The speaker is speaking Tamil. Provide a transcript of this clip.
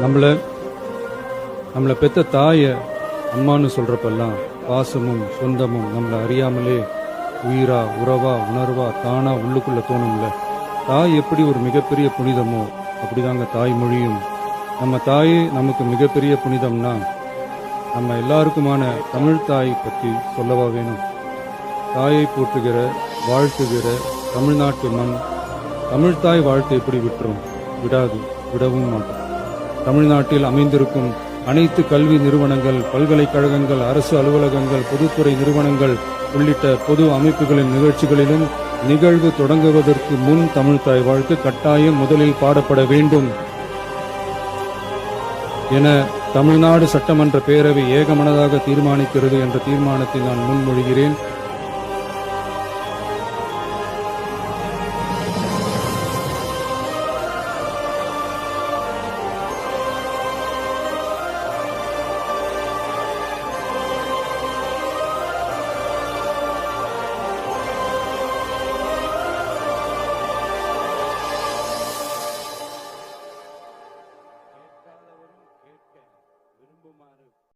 நம்மளை பெத்த தாயை அம்மான்னு சொல்றப்பெல்லாம் பாசமும் சொந்தமும் நம்மளை அறியாமலே உயிரா உறவா உணர்வா தானா உள்ளுக்குள்ள தோணும்ல. தாய் எப்படி ஒரு மிகப்பெரிய புனிதமோ அப்படிதாங்க தாய்மொழியும். நம்ம தாயே நமக்கு மிகப்பெரிய புனிதம்னா நம்ம எல்லாருக்குமான தமிழ் தாய் பற்றி சொல்லவா வேணும். தாயை போற்றுகிற வாழ்த்துகிற தமிழ்நாட்டு மண் தமிழ்தாய் வாழ்த்து எப்படி விடாது, விடவும் மாட்டோம். தமிழ்நாட்டில் அமைந்திருக்கும் அனைத்து கல்வி நிறுவனங்கள், பல்கலைக்கழகங்கள், அரசு அலுவலகங்கள், பொதுத்துறை நிறுவனங்கள் உள்ளிட்ட பொது அமைப்புகளின் நிகழ்ச்சிகளிலும் நிகழ்வு தொடங்குவதற்கு முன் தமிழ்தாய் வாழ்த்து கட்டாயம் முதலில் பாடப்பட வேண்டும் என தமிழ்நாடு சட்டமன்ற பேரவை ஏகமனதாக தீர்மானிக்கிறது என்ற தீர்மானத்தை நான் முன்மொழிகிறேன்.